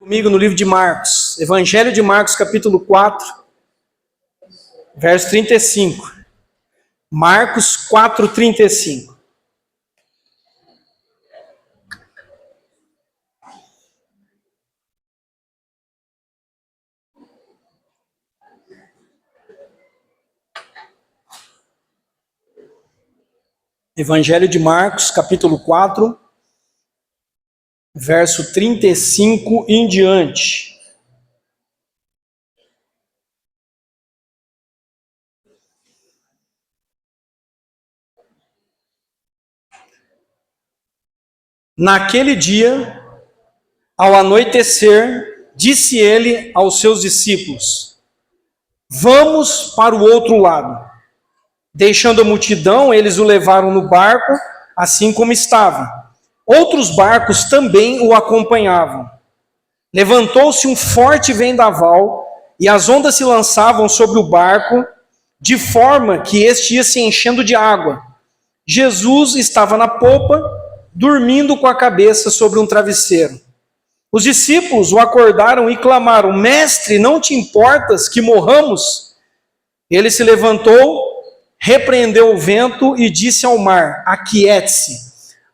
Comigo no livro de Marcos, Evangelho de Marcos, capítulo 4, verso 35. Marcos 4, 35. Evangelho de Marcos, capítulo 4, verso 35 em diante. Naquele dia, ao anoitecer, disse ele aos seus discípulos: Vamos para o outro lado. Deixando a multidão, eles o levaram no barco, assim como estava. Outros barcos também o acompanhavam. Levantou-se um forte vendaval, e as ondas se lançavam sobre o barco, de forma que este ia se enchendo de água. Jesus estava na popa, dormindo com a cabeça sobre um travesseiro. Os discípulos o acordaram e clamaram: Mestre, não te importas que morramos? Ele se levantou, repreendeu o vento e disse ao mar: Aquiete-se,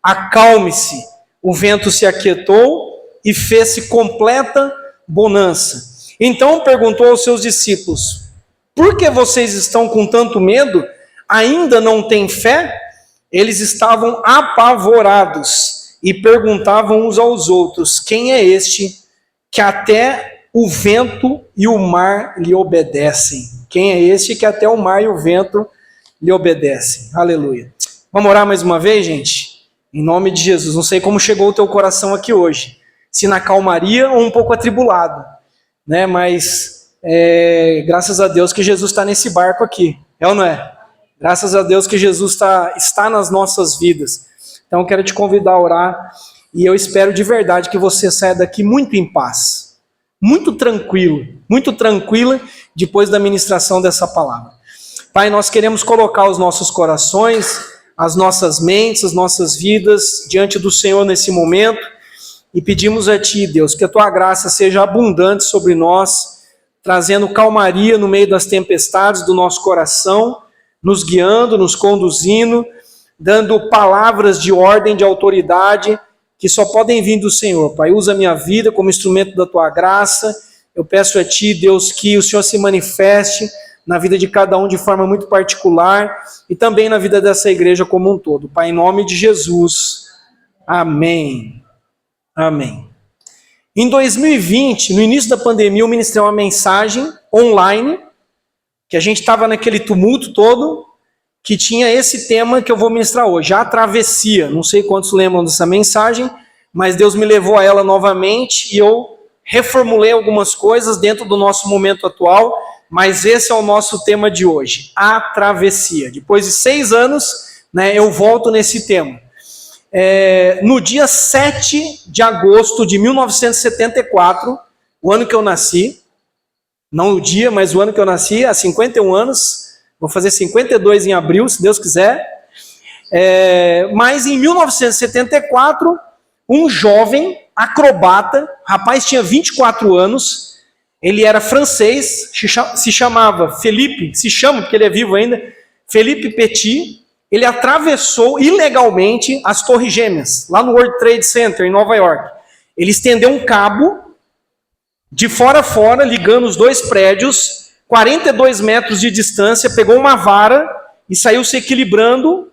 acalme-se. O vento se aquietou e fez-se completa bonança. Então perguntou aos seus discípulos: Por que vocês estão com tanto medo? Ainda não têm fé? Eles estavam apavorados e perguntavam uns aos outros: Quem é este que até o vento e o mar lhe obedecem? Quem é este que até o mar e o vento lhe obedecem? Aleluia. Vamos orar mais uma vez, gente? Em nome de Jesus. Não sei como chegou o teu coração aqui hoje. Se na calmaria ou um pouco atribulado, né? Mas graças a Deus que Jesus está nesse barco aqui. É ou não é? Graças a Deus que Jesus está nas nossas vidas. Então eu quero te convidar a orar e eu espero de verdade que você saia daqui muito em paz, muito tranquila depois da ministração dessa palavra. Pai, nós queremos colocar os nossos corações, as nossas mentes, as nossas vidas diante do Senhor nesse momento e pedimos a Ti, Deus, que a Tua graça seja abundante sobre nós, trazendo calmaria no meio das tempestades do nosso coração, nos guiando, nos conduzindo, dando palavras de ordem, de autoridade, que só podem vir do Senhor. Pai, usa a minha vida como instrumento da Tua graça. Eu peço a Ti, Deus, que o Senhor se manifeste na vida de cada um de forma muito particular e também na vida dessa igreja como um todo. Pai, em nome de Jesus. Amém. Amém. Em 2020, no início da pandemia, eu ministrei uma mensagem online, que a gente estava naquele tumulto todo, que tinha esse tema que eu vou ministrar hoje, a travessia. Não sei quantos lembram dessa mensagem, mas Deus me levou a ela novamente e eu reformulei algumas coisas dentro do nosso momento atual, mas esse é o nosso tema de hoje, a travessia. Depois de 6 anos, né, eu volto nesse tema. No dia 7 de agosto de 1974, o ano que eu nasci, não o dia, mas o ano que eu nasci, há 51 anos, vou fazer 52 em abril, se Deus quiser. Mas em 1974, um jovem acrobata, rapaz tinha 24 anos, ele era francês, se chamava Philippe, se chama porque ele é vivo ainda, Philippe Petit. Ele atravessou ilegalmente as Torres Gêmeas, lá no World Trade Center, em Nova York. Ele estendeu um cabo de fora a fora, ligando os dois prédios, 42 metros de distância, pegou uma vara e saiu se equilibrando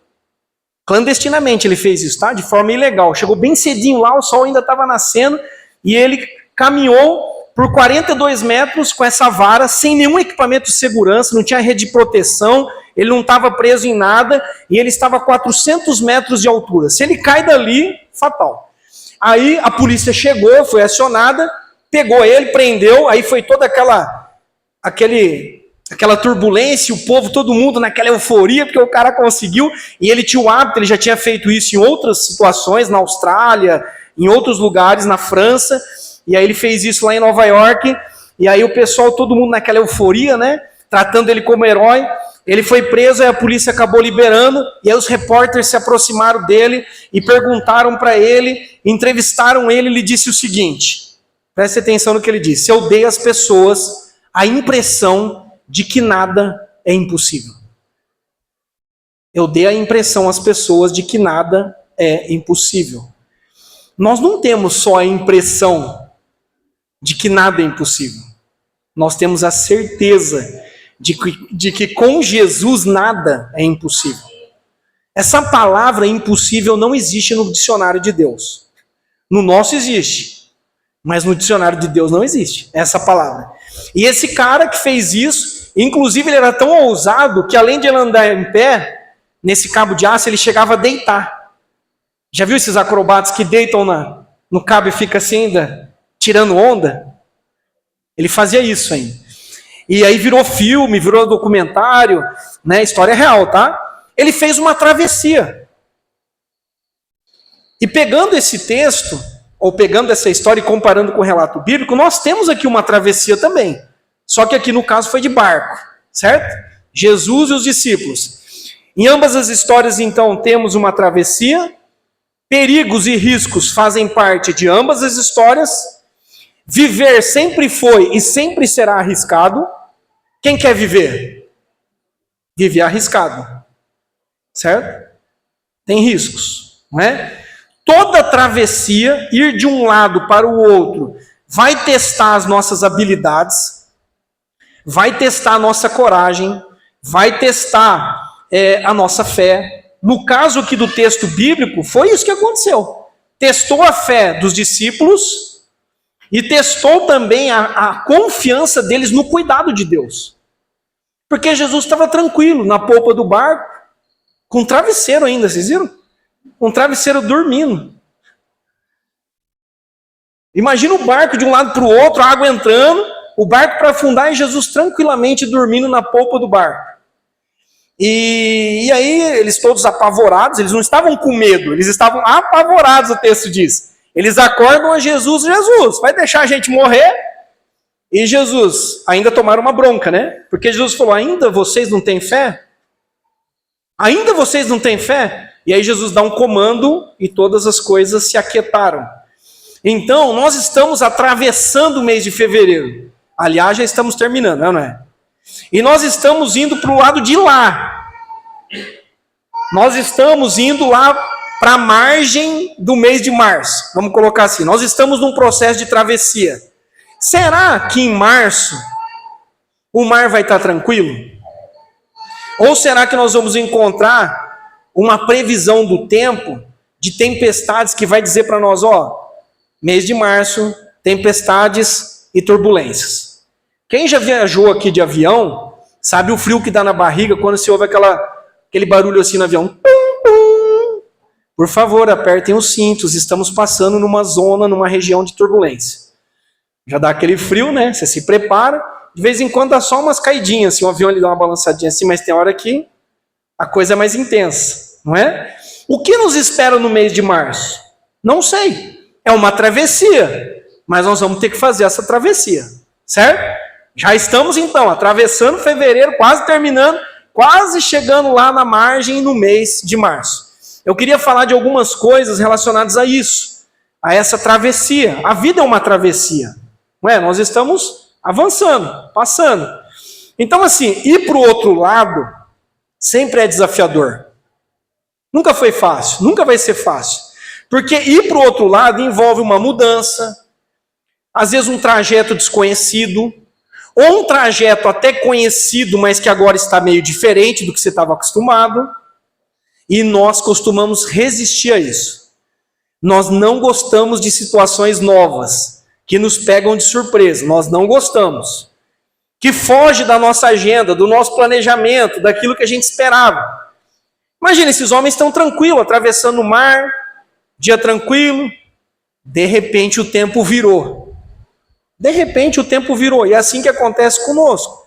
clandestinamente. Ele fez isso, tá? De forma ilegal. Chegou bem cedinho lá, o sol ainda estava nascendo, e ele caminhou por 42 metros com essa vara, sem nenhum equipamento de segurança, não tinha rede de proteção, ele não estava preso em nada, e ele estava a 400 metros de altura. Se ele cai dali, fatal. Aí a polícia chegou, foi acionada, pegou ele, prendeu, aí foi toda aquela turbulência, o povo, todo mundo naquela euforia, porque o cara conseguiu, e ele tinha o hábito, ele já tinha feito isso em outras situações, na Austrália, em outros lugares, na França, e aí ele fez isso lá em Nova York, e aí o pessoal, todo mundo naquela euforia, né, tratando ele como herói. Ele foi preso, aí a polícia acabou liberando, e aí os repórteres se aproximaram dele e perguntaram para ele, entrevistaram ele, ele disse o seguinte: Preste atenção no que ele disse. Eu dei às pessoas a impressão de que nada é impossível. Eu dei a impressão às pessoas de que nada é impossível. Nós não temos só a impressão de que nada é impossível. Nós temos a certeza de que com Jesus nada é impossível. Essa palavra impossível não existe no dicionário de Deus. No nosso existe, mas no dicionário de Deus não existe essa palavra. E esse cara que fez isso, inclusive ele era tão ousado que além de ele andar em pé, nesse cabo de aço ele chegava a deitar. Já viu esses acrobatas que deitam no cabo e fica assim ainda, tirando onda? Ele fazia isso ainda. E aí virou filme, virou documentário, né? História real, tá? Ele fez uma travessia. E pegando esse texto, ou pegando essa história e comparando com o relato bíblico, nós temos aqui uma travessia também. Só que aqui no caso foi de barco, certo? Jesus e os discípulos. Em ambas as histórias, então, temos uma travessia. Perigos e riscos fazem parte de ambas as histórias. Viver sempre foi e sempre será arriscado. Quem quer viver? Viver arriscado. Certo? Tem riscos, não é? Toda travessia, ir de um lado para o outro, vai testar as nossas habilidades, vai testar a nossa coragem, vai testar a nossa fé. No caso aqui do texto bíblico, foi isso que aconteceu. Testou a fé dos discípulos e testou também a confiança deles no cuidado de Deus. Porque Jesus estava tranquilo na polpa do barco, com travesseiro ainda, vocês viram? Um travesseiro dormindo. Imagina o barco de um lado para o outro, a água entrando, o barco para afundar e Jesus tranquilamente dormindo na polpa do barco. E aí eles todos apavorados, eles não estavam com medo, eles estavam apavorados, o texto diz. Eles acordam a Jesus, Jesus, vai deixar a gente morrer? E Jesus, ainda tomaram uma bronca, né? Porque Jesus falou, ainda vocês não têm fé? Ainda vocês não têm fé? E aí Jesus dá um comando e todas as coisas se aquietaram. Então, nós estamos atravessando o mês de fevereiro. Aliás, já estamos terminando, não é? E nós estamos indo para o lado de lá. Nós estamos indo lá para a margem do mês de março. Vamos colocar assim. Nós estamos num processo de travessia. Será que em março o mar vai estar tranquilo? Ou será que nós vamos encontrar uma previsão do tempo de tempestades que vai dizer para nós, mês de março, tempestades e turbulências. Quem já viajou aqui de avião, sabe o frio que dá na barriga quando se ouve aquele barulho assim no avião. Pum, pum. Por favor, apertem os cintos, estamos passando numa região de turbulência. Já dá aquele frio, né? Você se prepara, de vez em quando dá só umas caidinhas, assim, o avião ele dá uma balançadinha assim, mas tem hora que a coisa é mais intensa, não é? O que nos espera no mês de março? Não sei. É uma travessia, mas nós vamos ter que fazer essa travessia, certo? Já estamos então atravessando fevereiro, quase terminando, quase chegando lá na margem no mês de março. Eu queria falar de algumas coisas relacionadas a isso, a essa travessia. A vida é uma travessia, não é? Nós estamos avançando, passando. Então assim, ir para o outro lado sempre é desafiador. Nunca foi fácil, nunca vai ser fácil. Porque ir para o outro lado envolve uma mudança, às vezes um trajeto desconhecido, ou um trajeto até conhecido, mas que agora está meio diferente do que você estava acostumado, e nós costumamos resistir a isso. Nós não gostamos de situações novas, que nos pegam de surpresa, nós não gostamos. Que foge da nossa agenda, do nosso planejamento, daquilo que a gente esperava. Imagina, esses homens estão tranquilos, atravessando o mar, dia tranquilo, de repente o tempo virou. De repente o tempo virou, e é assim que acontece conosco.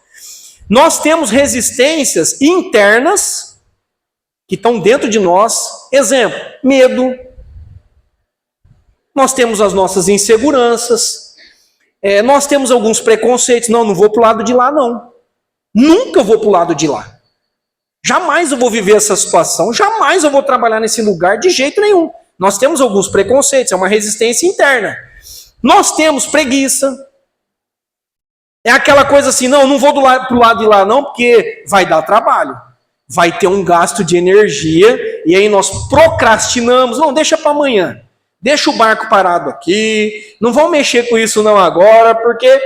Nós temos resistências internas, que estão dentro de nós. Exemplo, medo. Nós temos as nossas inseguranças. Nós temos alguns preconceitos. Não vou para o lado de lá, não. Nunca vou para o lado de lá. Jamais eu vou viver essa situação. Jamais eu vou trabalhar nesse lugar de jeito nenhum. Nós temos alguns preconceitos, é uma resistência interna. Nós temos preguiça. É aquela coisa assim, não vou pro lado de lá não, porque vai dar trabalho. Vai ter um gasto de energia, e aí nós procrastinamos. Não, deixa para amanhã. Deixa o barco parado aqui. Não vamos mexer com isso não agora, porque...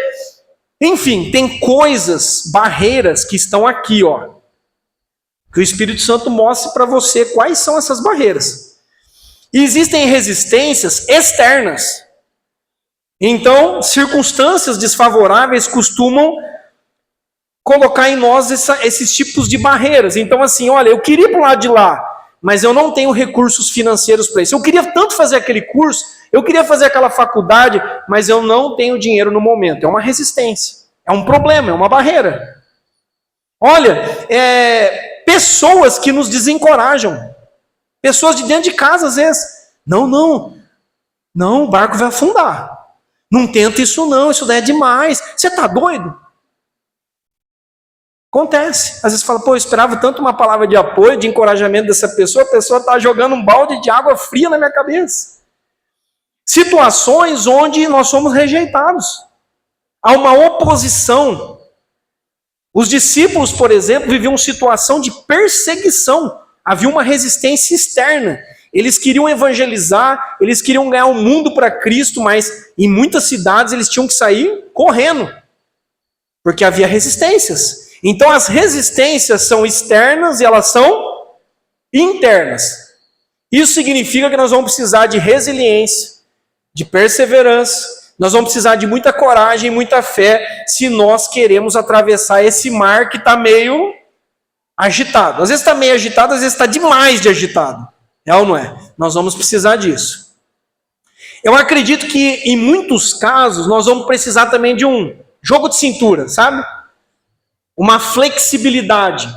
Enfim, tem coisas, barreiras que estão aqui, ó. Que o Espírito Santo mostre para você quais são essas barreiras. E existem resistências externas. Então, circunstâncias desfavoráveis costumam colocar em nós esses tipos de barreiras. Então, assim, olha, eu queria ir para o lado de lá, mas eu não tenho recursos financeiros para isso. Eu queria tanto fazer aquele curso, eu queria fazer aquela faculdade, mas eu não tenho dinheiro no momento. É uma resistência, é um problema, é uma barreira. Olha, pessoas que nos desencorajam, pessoas de dentro de casa às vezes. Não, o barco vai afundar. Não tenta isso não, isso daí é demais. Você está doido? Acontece. Às vezes fala, eu esperava tanto uma palavra de apoio, de encorajamento dessa pessoa, a pessoa está jogando um balde de água fria na minha cabeça. Situações onde nós somos rejeitados. Há uma oposição. Os discípulos, por exemplo, viviam uma situação de perseguição. Havia uma resistência externa. Eles queriam evangelizar, eles queriam ganhar o mundo para Cristo, mas em muitas cidades eles tinham que sair correndo, porque havia resistências. Então as resistências são externas e elas são internas. Isso significa que nós vamos precisar de resiliência, de perseverança, nós vamos precisar de muita coragem e muita fé se nós queremos atravessar esse mar que está meio agitado. Às vezes está meio agitado, às vezes está demais de agitado. É ou não é? Nós vamos precisar disso. Eu acredito que em muitos casos nós vamos precisar também de um jogo de cintura, sabe? Uma flexibilidade.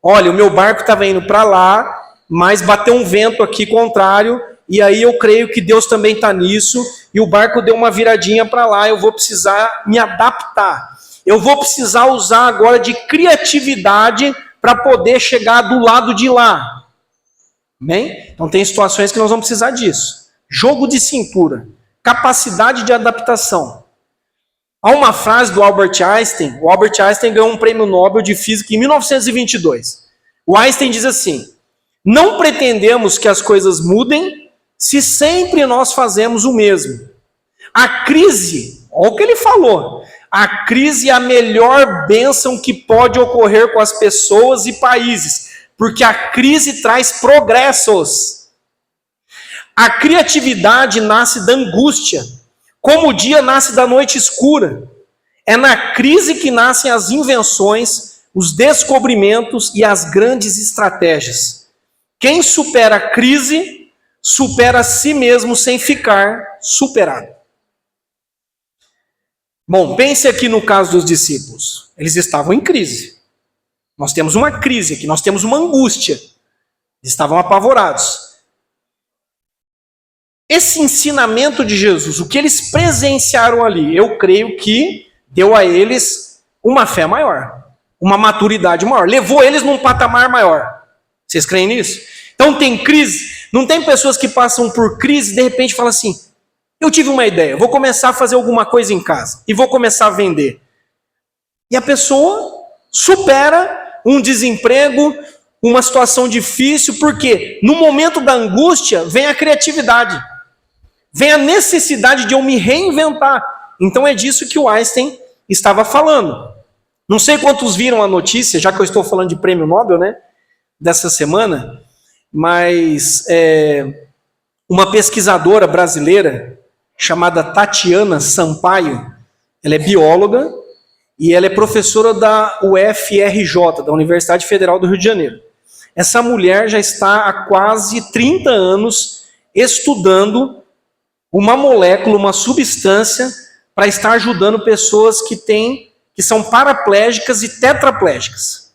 Olha, o meu barco estava indo para lá, mas bateu um vento aqui contrário, e aí eu creio que Deus também está nisso, e o barco deu uma viradinha para lá, eu vou precisar me adaptar. Eu vou precisar usar agora de criatividade para poder chegar do lado de lá. Amém? Então tem situações que nós vamos precisar disso. Jogo de cintura, capacidade de adaptação. Há uma frase do Albert Einstein. O Albert Einstein ganhou um prêmio Nobel de Física em 1922. O Einstein diz assim: não pretendemos que as coisas mudem se sempre nós fazemos o mesmo. A crise, olha o que ele falou, a crise é a melhor bênção que pode ocorrer com as pessoas e países, porque a crise traz progressos. A criatividade nasce da angústia, como o dia nasce da noite escura. É na crise que nascem as invenções, os descobrimentos e as grandes estratégias. Quem supera a crise, supera a si mesmo sem ficar superado. Bom, pense aqui no caso dos discípulos. Eles estavam em crise. Nós temos uma crise aqui, nós temos uma angústia. Eles estavam apavorados. Esse ensinamento de Jesus, o que eles presenciaram ali, eu creio que deu a eles uma fé maior, uma maturidade maior, levou eles num patamar maior. Vocês creem nisso? Então tem crise, não tem pessoas que passam por crise e de repente falam assim, eu tive uma ideia, vou começar a fazer alguma coisa em casa e vou começar a vender. E a pessoa supera um desemprego, uma situação difícil, porque no momento da angústia vem a criatividade, vem a necessidade de eu me reinventar. Então é disso que o Einstein estava falando. Não sei quantos viram a notícia, já que eu estou falando de prêmio Nobel, né, dessa semana, mas uma pesquisadora brasileira chamada Tatiana Sampaio, ela é bióloga, e ela é professora da UFRJ, da Universidade Federal do Rio de Janeiro. Essa mulher já está há quase 30 anos estudando uma molécula, uma substância, para estar ajudando pessoas que são paraplégicas e tetraplégicas.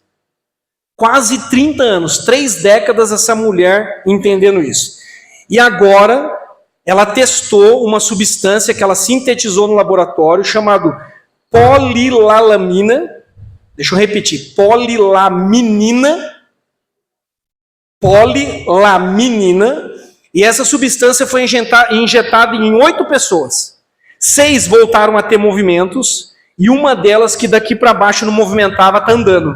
Quase 30 anos, 3 décadas essa mulher entendendo isso. E agora ela testou uma substância que ela sintetizou no laboratório chamado polilalamina, deixa eu repetir, polilaminina, e essa substância foi injetada em 8 pessoas. 6 voltaram a ter movimentos, e uma delas que daqui para baixo não movimentava está andando.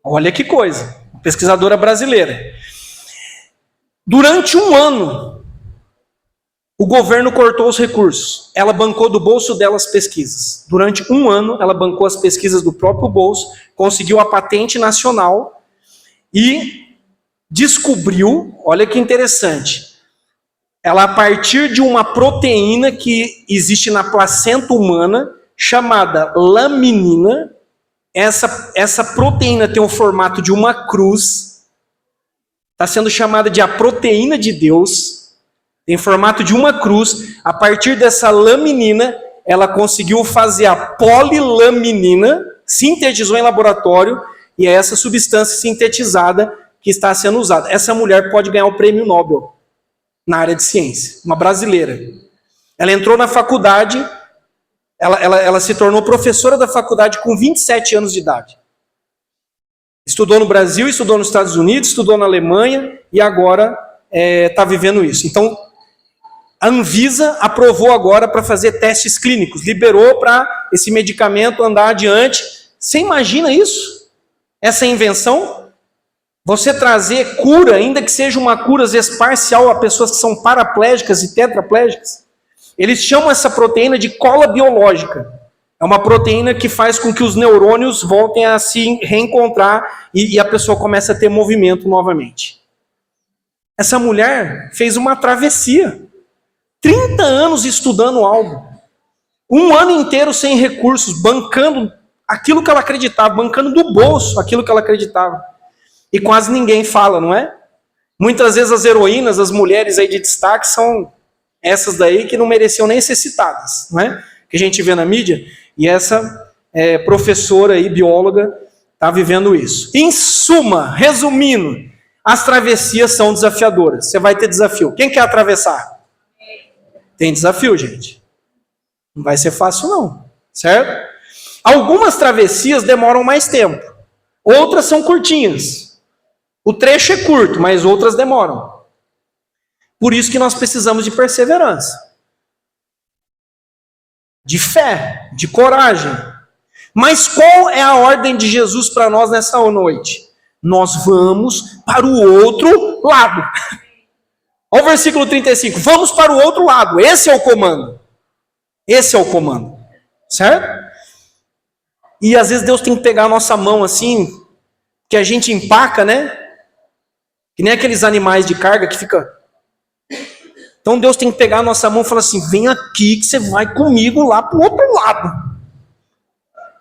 Olha que coisa, pesquisadora brasileira. Durante um ano, o governo cortou os recursos. Ela bancou do bolso dela as pesquisas. Durante um ano, ela bancou as pesquisas do próprio bolso, conseguiu a patente nacional e descobriu, olha que interessante, ela, a partir de uma proteína que existe na placenta humana, chamada laminina, essa proteína tem o formato de uma cruz, está sendo chamada de a proteína de Deus, tem formato de uma cruz. A partir dessa laminina, ela conseguiu fazer a polilaminina, sintetizou em laboratório, e é essa substância sintetizada que está sendo usada. Essa mulher pode ganhar o prêmio Nobel na área de ciência, uma brasileira. Ela entrou na faculdade, ela se tornou professora da faculdade com 27 anos de idade. Estudou no Brasil, estudou nos Estados Unidos, estudou na Alemanha e agora está vivendo isso. Então, a Anvisa aprovou agora para fazer testes clínicos, liberou para esse medicamento andar adiante. Você imagina isso? Essa invenção? Você trazer cura, ainda que seja uma cura às vezes parcial a pessoas que são paraplégicas e tetraplégicas. Eles chamam essa proteína de cola biológica. É uma proteína que faz com que os neurônios voltem a se reencontrar e a pessoa comece a ter movimento novamente. Essa mulher fez uma travessia. 30 anos estudando algo. Um ano inteiro sem recursos, bancando aquilo que ela acreditava, bancando do bolso aquilo que ela acreditava. E quase ninguém fala, não é? Muitas vezes as heroínas, as mulheres aí de destaque são essas daí que não mereciam nem ser citadas, não é? Que a gente vê na mídia. E essa professora aí, bióloga, está vivendo isso. Em suma, resumindo, as travessias são desafiadoras. Você vai ter desafio. Quem quer atravessar? Tem desafio, gente. Não vai ser fácil, não. Certo? Algumas travessias demoram mais tempo. Outras são curtinhas. O trecho é curto, mas outras demoram. Por isso que nós precisamos de perseverança. De fé, de coragem. Mas qual é a ordem de Jesus para nós nessa noite? Nós vamos para o outro lado. Olha o versículo 35. Vamos para o outro lado. Esse é o comando. Esse é o comando. Certo? E às vezes Deus tem que pegar a nossa mão assim, que a gente empaca, né? Que nem aqueles animais de carga que fica... Então Deus tem que pegar a nossa mão e falar assim, vem aqui que você vai comigo lá para o outro lado.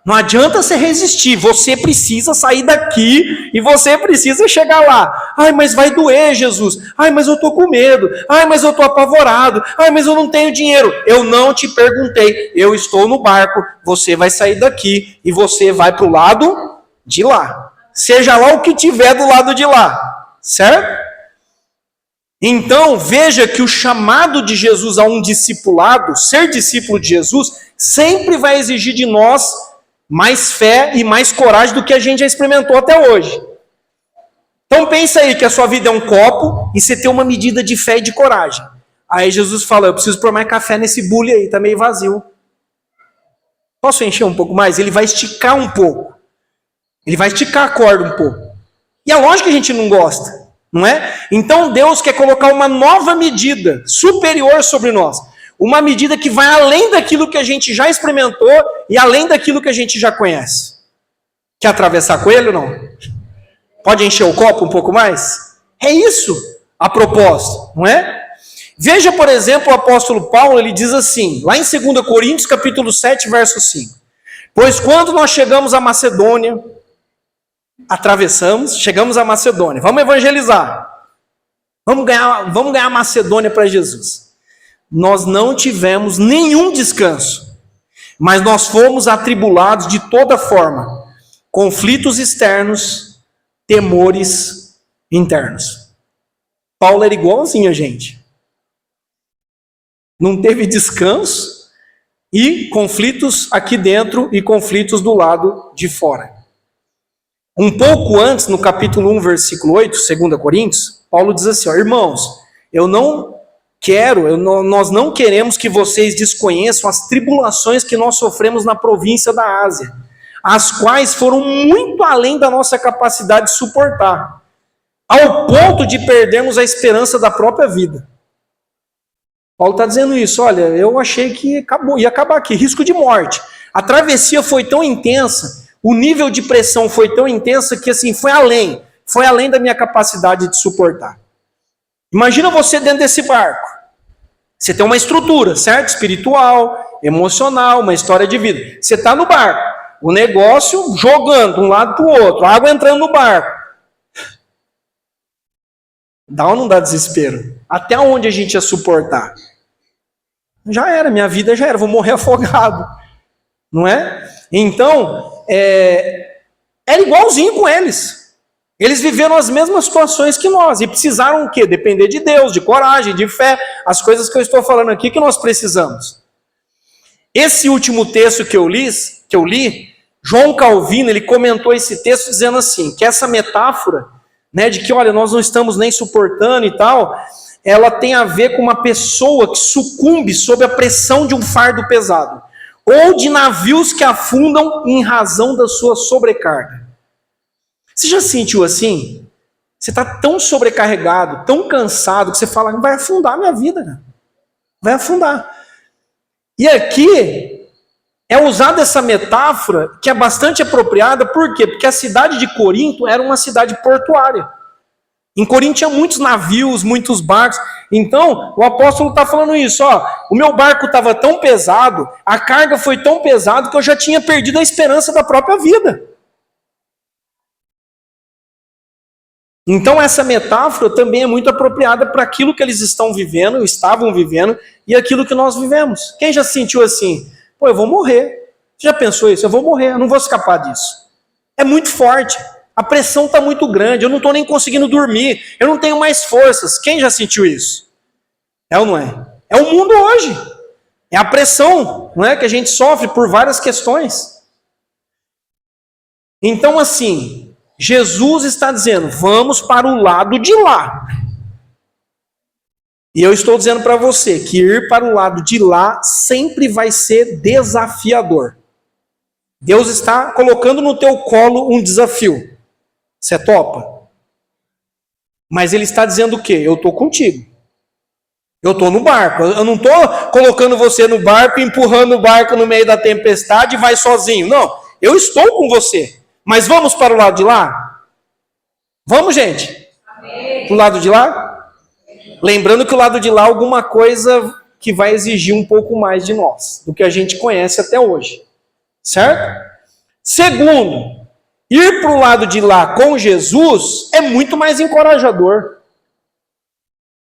Não adianta você resistir, você precisa sair daqui e você precisa chegar lá. Ai, mas vai doer, Jesus. Ai, mas eu estou com medo. Ai, mas eu estou apavorado. Ai, mas eu não tenho dinheiro. Eu não te perguntei, eu estou no barco, você vai sair daqui e você vai para o lado de lá. Seja lá o que tiver do lado de lá, certo? Então, veja que o chamado de Jesus a um discipulado, ser discípulo de Jesus, sempre vai exigir de nós mais fé e mais coragem do que a gente já experimentou até hoje. Então, pensa aí que a sua vida é um copo e você tem uma medida de fé e de coragem. Aí Jesus fala, eu preciso pôr mais café nesse bule aí, tá meio vazio. Posso encher um pouco mais? Ele vai esticar um pouco. Ele vai esticar a corda um pouco. E é lógico que a gente não gosta. Não é? Então Deus quer colocar uma nova medida superior sobre nós. Uma medida que vai além daquilo que a gente já experimentou e além daquilo que a gente já conhece. Quer atravessar coelho ou não? Pode encher o copo um pouco mais? É isso a proposta, não é? Veja, por exemplo, o apóstolo Paulo, ele diz assim, lá em 2 Coríntios, capítulo 7, verso 5. Pois quando nós chegamos à Macedônia, chegamos à Macedônia, vamos evangelizar, vamos ganhar a Macedônia para Jesus. Nós não tivemos nenhum descanso, mas nós fomos atribulados de toda forma, conflitos externos, temores internos. Paulo era igualzinho a gente. Não teve descanso e conflitos aqui dentro e conflitos do lado de fora. Um pouco antes, no capítulo 1, versículo 8, 2 Coríntios, Paulo diz assim, ó, irmãos, eu não nós não queremos que vocês desconheçam as tribulações que nós sofremos na província da Ásia, as quais foram muito além da nossa capacidade de suportar, ao ponto de perdermos a esperança da própria vida. Paulo está dizendo isso, olha, eu achei que ia acabar aqui, risco de morte. A travessia foi tão intensa, o nível de pressão foi tão intensa que assim, foi além da minha capacidade de suportar. Imagina você dentro desse barco. Você tem uma estrutura, certo? Espiritual, emocional, uma história de vida. Você está no barco, o negócio jogando de um lado para o outro, a água entrando no barco. Dá ou não dá desespero? Até onde a gente ia suportar? Já era, minha vida já era, vou morrer afogado. Não é? Então, era igualzinho com eles. Eles viveram as mesmas situações que nós e precisaram o quê? Depender de Deus, de coragem, de fé, as coisas que eu estou falando aqui que nós precisamos. Esse último texto que eu li, João Calvino, ele comentou esse texto dizendo assim, que essa metáfora, né, de que, olha, nós não estamos nem suportando e tal, ela tem a ver com uma pessoa que sucumbe sob a pressão de um fardo pesado, ou de navios que afundam em razão da sua sobrecarga. Você já sentiu assim? Você está tão sobrecarregado, tão cansado, que você fala, vai afundar a minha vida, cara. Vai afundar. E aqui é usada essa metáfora que é bastante apropriada, por quê? Porque a cidade de Corinto era uma cidade portuária. Em Corinto tinha muitos navios, muitos barcos. Então, o apóstolo está falando isso, ó, o meu barco estava tão pesado, a carga foi tão pesada que eu já tinha perdido a esperança da própria vida. Então essa metáfora também é muito apropriada para aquilo que eles estavam vivendo, e aquilo que nós vivemos. Quem já sentiu assim? Pô, eu vou morrer. Você já pensou isso? Eu vou morrer, eu não vou escapar disso. É muito forte, a pressão está muito grande, eu não estou nem conseguindo dormir, eu não tenho mais forças. Quem já sentiu isso? É ou não é? É o mundo hoje. É a pressão, não é, que a gente sofre por várias questões. Então assim, Jesus está dizendo, vamos para o lado de lá. E eu estou dizendo para você que ir para o lado de lá sempre vai ser desafiador. Deus está colocando no teu colo um desafio. Você topa? Mas ele está dizendo o quê? Eu estou contigo. Eu estou no barco. Eu não estou colocando você no barco, empurrando o barco no meio da tempestade e vai sozinho. Não, eu estou com você. Mas vamos para o lado de lá? Vamos, gente? Amém. Para o lado de lá? Lembrando que o lado de lá é alguma coisa que vai exigir um pouco mais de nós, do que a gente conhece até hoje. Certo? Segundo, ir para o lado de lá com Jesus é muito mais encorajador.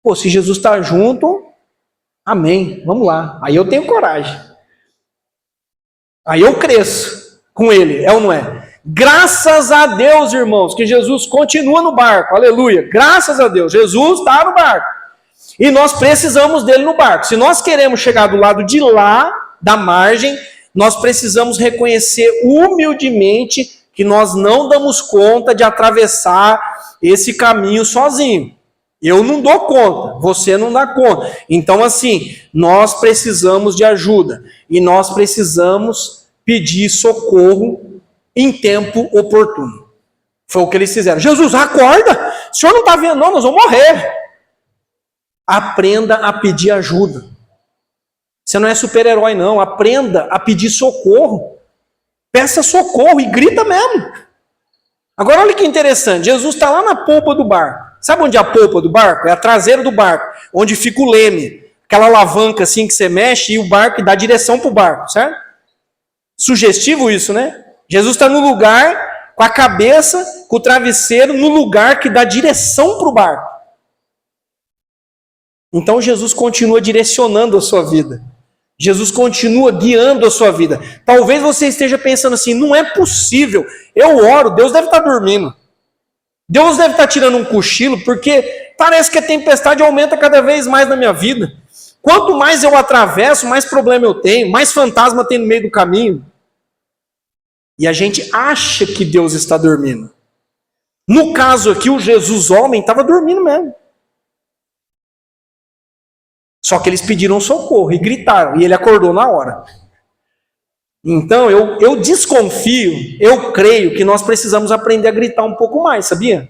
Pô, se Jesus está junto, amém, vamos lá. Aí eu tenho coragem. Aí eu cresço com ele, é ou não é? Graças a Deus, irmãos, que Jesus continua no barco, aleluia. Graças a Deus, Jesus está no barco. E nós precisamos dele no barco. Se nós queremos chegar do lado de lá, da margem, nós precisamos reconhecer humildemente que nós não damos conta de atravessar esse caminho sozinho. Eu não dou conta, você não dá conta. Então, assim, nós precisamos de ajuda. E nós precisamos pedir socorro em tempo oportuno. Foi o que eles fizeram. Jesus, acorda! O senhor não está vendo, não, nós vamos morrer. Aprenda a pedir ajuda. Você não é super-herói, não. Aprenda a pedir socorro. Peça socorro e grita mesmo. Agora, olha que interessante. Jesus está lá na polpa do barco. Sabe onde é a polpa do barco? É a traseira do barco, onde fica o leme. Aquela alavanca assim que você mexe e o barco dá direção para o barco, certo? Sugestivo isso, né? Jesus está no lugar, com a cabeça, com o travesseiro, no lugar que dá direção para o barco. Então Jesus continua direcionando a sua vida. Jesus continua guiando a sua vida. Talvez você esteja pensando assim, não é possível. Eu oro, Deus deve estar dormindo. Deus deve estar tirando um cochilo, porque parece que a tempestade aumenta cada vez mais na minha vida. Quanto mais eu atravesso, mais problema eu tenho, mais fantasma tem no meio do caminho. E a gente acha que Deus está dormindo. No caso aqui, o Jesus homem estava dormindo mesmo. Só que eles pediram socorro e gritaram, e ele acordou na hora. Então, eu desconfio, eu creio que nós precisamos aprender a gritar um pouco mais, sabia?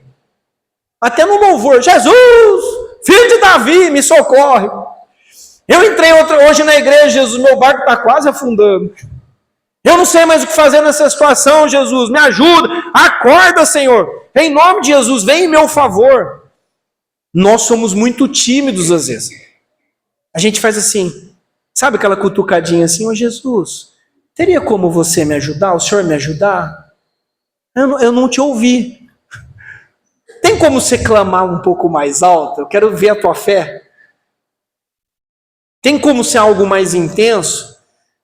Até no louvor, Jesus, filho de Davi, me socorre. Eu entrei hoje na igreja, Jesus, meu barco está quase afundando. Eu não sei mais o que fazer nessa situação, Jesus, me ajuda. Acorda, Senhor. Em nome de Jesus, vem em meu favor. Nós somos muito tímidos às vezes. A gente faz assim, sabe aquela cutucadinha assim, ô Jesus, teria como você me ajudar, o Senhor me ajudar? Eu não te ouvi. Tem como você clamar um pouco mais alto? Eu quero ver a tua fé. Tem como ser algo mais intenso?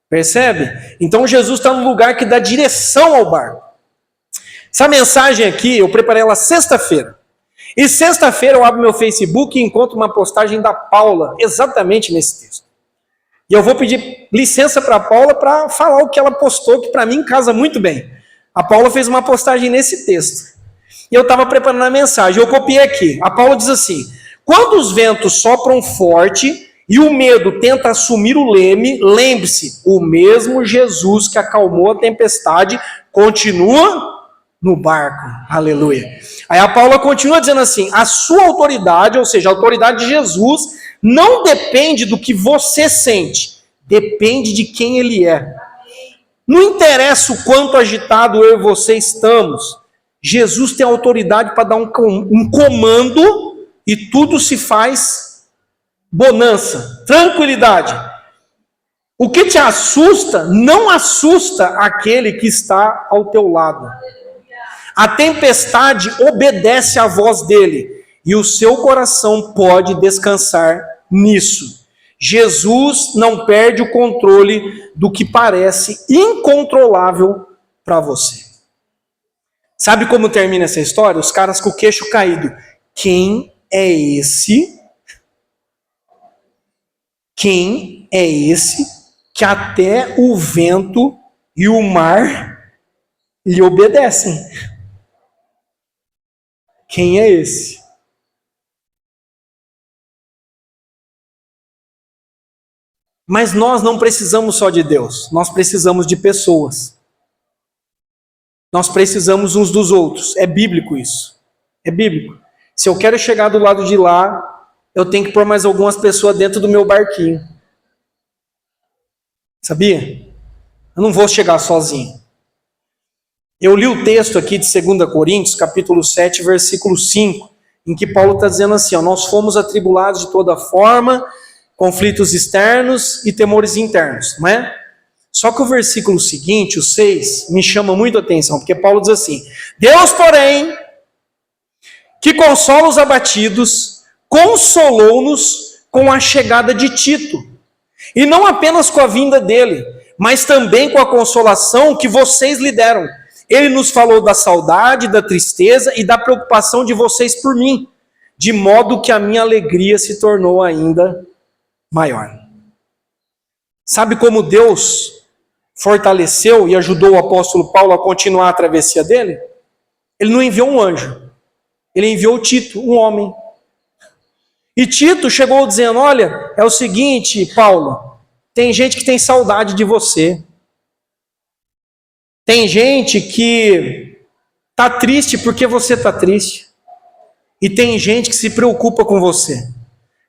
Percebe? Então Jesus está no lugar que dá direção ao barco. Essa mensagem aqui, eu preparei ela sexta-feira. E sexta-feira eu abro meu Facebook e encontro uma postagem da Paula, exatamente nesse texto. E eu vou pedir licença para a Paula para falar o que ela postou, que para mim casa muito bem. A Paula fez uma postagem nesse texto. E eu estava preparando a mensagem, eu copiei aqui. A Paula diz assim: quando os ventos sopram forte e o medo tenta assumir o leme, lembre-se, o mesmo Jesus que acalmou a tempestade continua no barco. Aleluia. Aí a Paula continua dizendo assim: a sua autoridade, ou seja, a autoridade de Jesus, não depende do que você sente, depende de quem ele é. Não interessa o quanto agitado eu e você estamos, Jesus tem autoridade para dar um comando e tudo se faz bonança, tranquilidade. O que te assusta, não assusta aquele que está ao teu lado. A tempestade obedece à voz dele e o seu coração pode descansar nisso. Jesus não perde o controle do que parece incontrolável para você. Sabe como termina essa história? Os caras com o queixo caído. Quem é esse? Quem é esse que até o vento e o mar lhe obedecem? Quem é esse? Mas nós não precisamos só de Deus, nós precisamos de pessoas. Nós precisamos uns dos outros. É bíblico isso. É bíblico. Se eu quero chegar do lado de lá, eu tenho que pôr mais algumas pessoas dentro do meu barquinho. Sabia? Eu não vou chegar sozinho. Eu li o texto aqui de 2 Coríntios, capítulo 7, versículo 5, em que Paulo está dizendo assim, ó, nós fomos atribulados de toda forma, conflitos externos e temores internos, não é? Só que o versículo seguinte, o 6, me chama muito a atenção, porque Paulo diz assim: Deus, porém, que consola os abatidos, consolou-nos com a chegada de Tito, e não apenas com a vinda dele, mas também com a consolação que vocês lhe deram. Ele nos falou da saudade, da tristeza e da preocupação de vocês por mim, de modo que a minha alegria se tornou ainda maior. Sabe como Deus fortaleceu e ajudou o apóstolo Paulo a continuar a travessia dele? Ele não enviou um anjo, ele enviou Tito, um homem. E Tito chegou dizendo: olha, é o seguinte, Paulo, tem gente que tem saudade de você. Tem gente que está triste porque você está triste. E tem gente que se preocupa com você.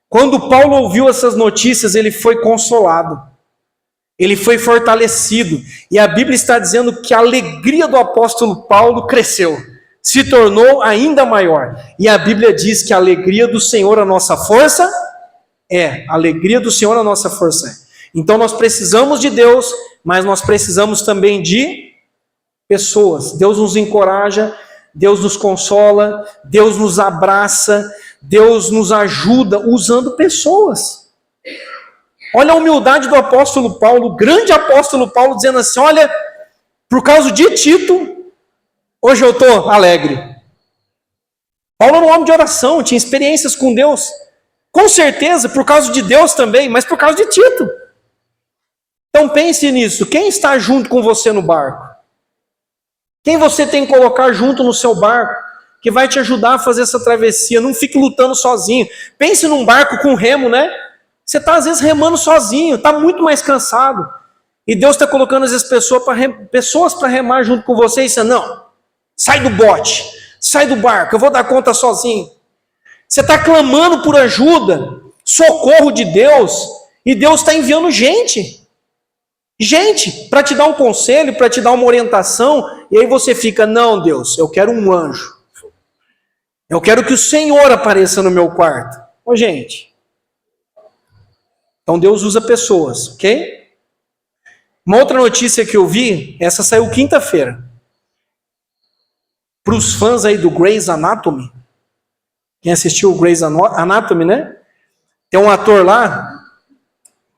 Quando Paulo ouviu essas notícias, ele foi consolado. Ele foi fortalecido. E a Bíblia está dizendo que a alegria do apóstolo Paulo cresceu. Se tornou ainda maior. E a Bíblia diz que a alegria do Senhor a nossa força é. A alegria do Senhor a nossa força é. Então nós precisamos de Deus, mas nós precisamos também de pessoas. Deus nos encoraja, Deus nos consola, Deus nos abraça, Deus nos ajuda usando pessoas. Olha a humildade do apóstolo Paulo, o grande apóstolo Paulo, dizendo assim: olha, por causa de Tito, hoje eu estou alegre. Paulo era um homem de oração, tinha experiências com Deus. Com certeza, por causa de Deus também, mas por causa de Tito. Então pense nisso. Quem está junto com você no barco? Quem você tem que colocar junto no seu barco, que vai te ajudar a fazer essa travessia? Não fique lutando sozinho. Pense num barco com remo, né? Você está às vezes remando sozinho, está muito mais cansado. E Deus está colocando às vezes pessoas para remar junto com você e dizendo, não, sai do bote, sai do barco, eu vou dar conta sozinho. Você está clamando por ajuda, socorro de Deus, e Deus está enviando gente. Gente, para te dar um conselho, para te dar uma orientação, e aí você fica, não, Deus, eu quero um anjo. Eu quero que o Senhor apareça no meu quarto. Ô, gente. Então Deus usa pessoas, ok? Uma outra notícia que eu vi, essa saiu quinta-feira. Para os fãs aí do Grey's Anatomy, quem assistiu o Grey's Anatomy, né? Tem um ator lá,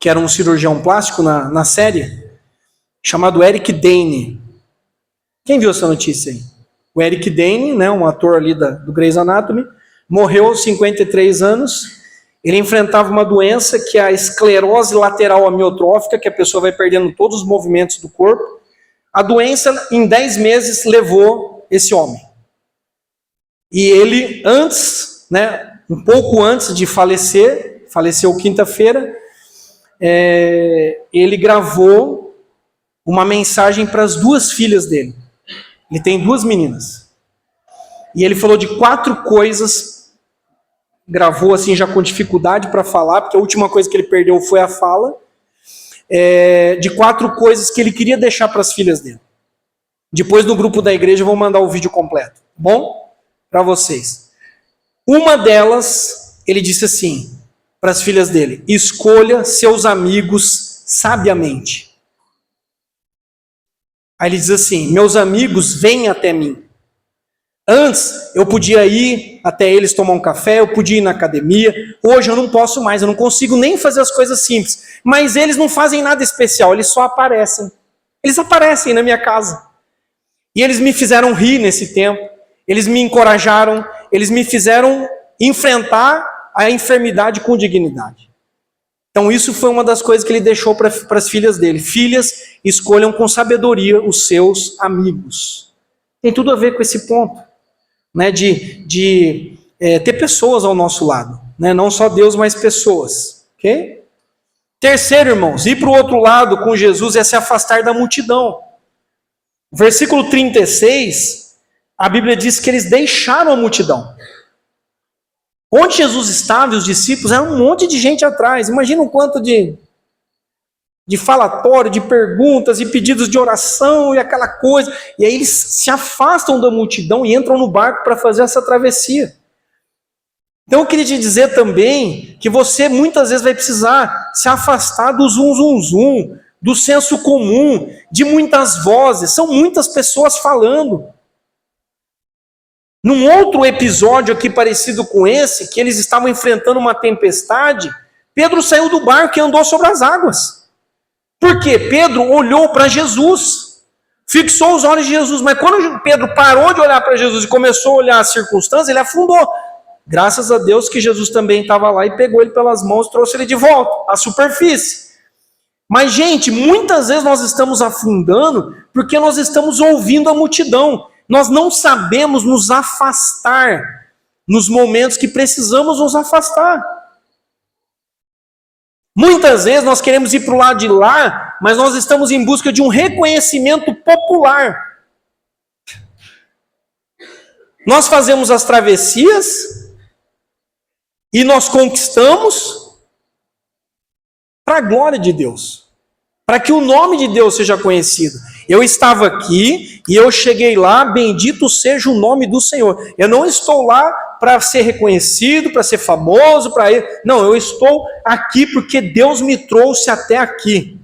que era um cirurgião plástico na série, chamado Eric Dane. Quem viu essa notícia aí? O Eric Dane, né, um ator ali do Grey's Anatomy, morreu aos 53 anos. Ele enfrentava uma doença que é a esclerose lateral amiotrófica, que a pessoa vai perdendo todos os movimentos do corpo. A doença, em 10 meses, levou esse homem. E ele, antes, né, um pouco antes de falecer, faleceu quinta-feira, ele gravou uma mensagem para as 2 filhas dele. Ele tem 2 meninas. E ele falou de 4 coisas, gravou assim já com dificuldade para falar, porque a última coisa que ele perdeu foi a fala, de 4 coisas que ele queria deixar para as filhas dele. Depois no grupo da igreja eu vou mandar o vídeo completo, bom? Para vocês. Uma delas, ele disse assim, para as filhas dele, escolha seus amigos sabiamente. Aí ele diz assim, meus amigos vêm até mim. Antes eu podia ir até eles tomar um café, eu podia ir na academia, hoje eu não posso mais, eu não consigo nem fazer as coisas simples. Mas eles não fazem nada especial, eles só aparecem. Eles aparecem na minha casa. E eles me fizeram rir nesse tempo, eles me encorajaram, eles me fizeram enfrentar a enfermidade com dignidade. Então isso foi uma das coisas que ele deixou para as filhas dele. Filhas, escolham com sabedoria os seus amigos. Tem tudo a ver com esse ponto, né, de ter pessoas ao nosso lado, né, não só Deus, mas pessoas. Okay? Terceiro, irmãos, ir para o outro lado com Jesus é se afastar da multidão. Versículo 36, a Bíblia diz que eles deixaram a multidão. Onde Jesus estava e os discípulos, era um monte de gente atrás. Imagina o quanto de falatório, de perguntas e pedidos de oração e aquela coisa. E aí eles se afastam da multidão e entram no barco para fazer essa travessia. Então eu queria te dizer também que você muitas vezes vai precisar se afastar do zum, zum, zum, do senso comum, de muitas vozes. São muitas pessoas falando. Num outro episódio aqui parecido com esse, que eles estavam enfrentando uma tempestade, Pedro saiu do barco e andou sobre as águas. Por quê? Pedro olhou para Jesus, fixou os olhos de Jesus, mas quando Pedro parou de olhar para Jesus e começou a olhar as circunstâncias, ele afundou. Graças a Deus que Jesus também estava lá e pegou ele pelas mãos e trouxe ele de volta à superfície. Mas, gente, muitas vezes nós estamos afundando porque nós estamos ouvindo a multidão. Nós não sabemos nos afastar nos momentos que precisamos nos afastar. Muitas vezes nós queremos ir para o lado de lá, mas nós estamos em busca de um reconhecimento popular. Nós fazemos as travessias e nós conquistamos para a glória de Deus, para que o nome de Deus seja conhecido. Eu estava aqui e eu cheguei lá, bendito seja o nome do Senhor. Eu não estou lá para ser reconhecido, para ser famoso, para ele. Não, eu estou aqui porque Deus me trouxe até aqui.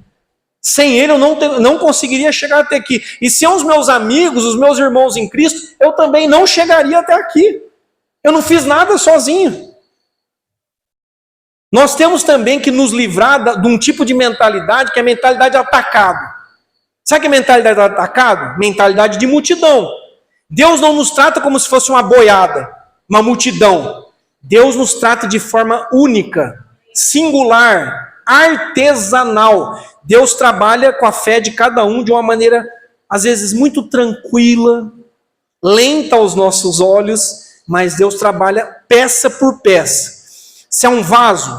Sem Ele eu não conseguiria chegar até aqui. E sem os meus amigos, os meus irmãos em Cristo, eu também não chegaria até aqui. Eu não fiz nada sozinho. Nós temos também que nos livrar de um tipo de mentalidade que é a mentalidade atacado. Sabe que é mentalidade atacado? Mentalidade de multidão. Deus não nos trata como se fosse uma boiada, uma multidão. Deus nos trata de forma única, singular, artesanal. Deus trabalha com a fé de cada um de uma maneira, às vezes, muito tranquila, lenta aos nossos olhos, mas Deus trabalha peça por peça. Se é um vaso,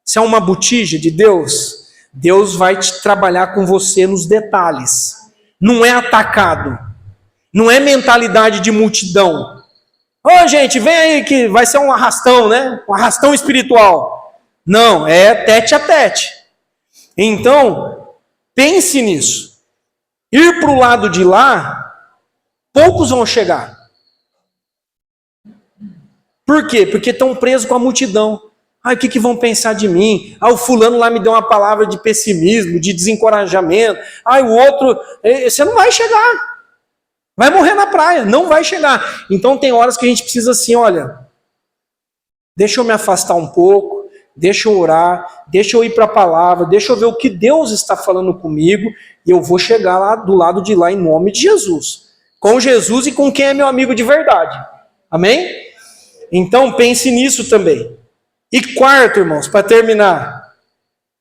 Você é uma botija de Deus? Deus vai te trabalhar com você nos detalhes. Não é atacado. Não é mentalidade de multidão. Ô, gente, vem aí que vai ser um arrastão, né? Um arrastão espiritual. Não, é tete a tete. Então, pense nisso. Ir para o lado de lá, poucos vão chegar. Por quê? Porque estão presos com a multidão. Ah, o que vão pensar de mim? Ah, o fulano lá me deu uma palavra de pessimismo, de desencorajamento. Ah, o outro... Você não vai chegar. Vai morrer na praia. Não vai chegar. Então tem horas que a gente precisa assim, olha, deixa eu me afastar um pouco, deixa eu orar, deixa eu ir para a palavra, deixa eu ver o que Deus está falando comigo e eu vou chegar lá do lado de lá em nome de Jesus. Com Jesus e com quem é meu amigo de verdade. Amém? Então pense nisso também. E quarto, irmãos, para terminar,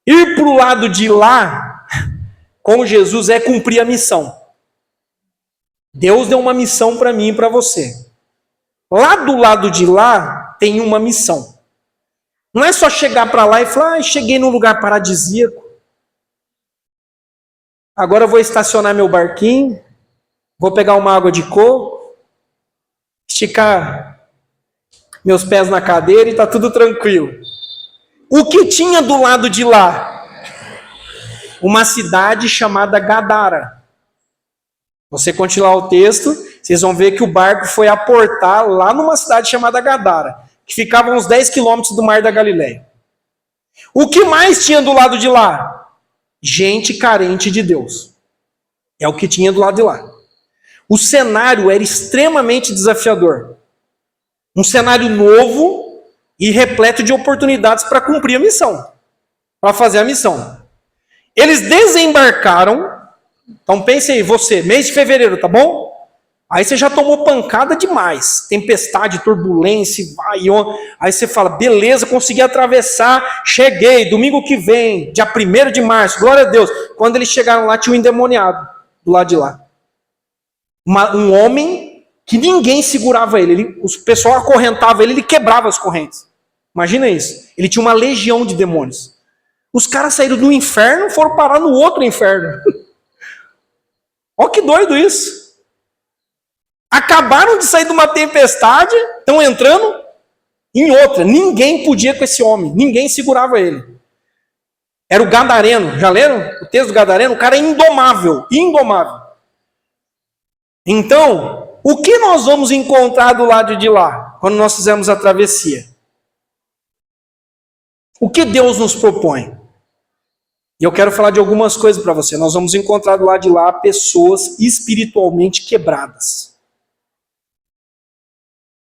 ir para o lado de lá com Jesus é cumprir a missão. Deus deu uma missão para mim e para você. Lá do lado de lá tem uma missão. Não é só chegar para lá e falar, cheguei num lugar paradisíaco. Agora eu vou estacionar meu barquinho, vou pegar uma água de coco, esticar meus pés na cadeira e está tudo tranquilo. O que tinha do lado de lá? Uma cidade chamada Gadara. Você continuar o texto, vocês vão ver que o barco foi aportar lá numa cidade chamada Gadara, que ficava a uns 10 quilômetros do Mar da Galileia. O que mais tinha do lado de lá? Gente carente de Deus. É o que tinha do lado de lá. O cenário era extremamente desafiador. Um cenário novo e repleto de oportunidades para cumprir a missão, para fazer a missão. Eles desembarcaram. Então pense aí, você, mês de fevereiro, tá bom? Aí você já tomou pancada demais. Tempestade, turbulência, aí você fala, beleza, consegui atravessar, cheguei, domingo que vem, dia 1º de março, glória a Deus. Quando eles chegaram lá, tinha um endemoniado do lado de lá. Um homem que ninguém segurava ele. O pessoal acorrentava ele quebrava as correntes. Imagina isso. Ele tinha uma legião de demônios. Os caras saíram do inferno e foram parar no outro inferno. Olha que doido isso. Acabaram de sair de uma tempestade, estão entrando em outra. Ninguém podia com esse homem, ninguém segurava ele. Era o Gadareno, já leram o texto do Gadareno? O cara é indomável, indomável. Então, o que nós vamos encontrar do lado de lá, quando nós fizermos a travessia? O que Deus nos propõe? E eu quero falar de algumas coisas para você. Nós vamos encontrar do lado de lá pessoas espiritualmente quebradas.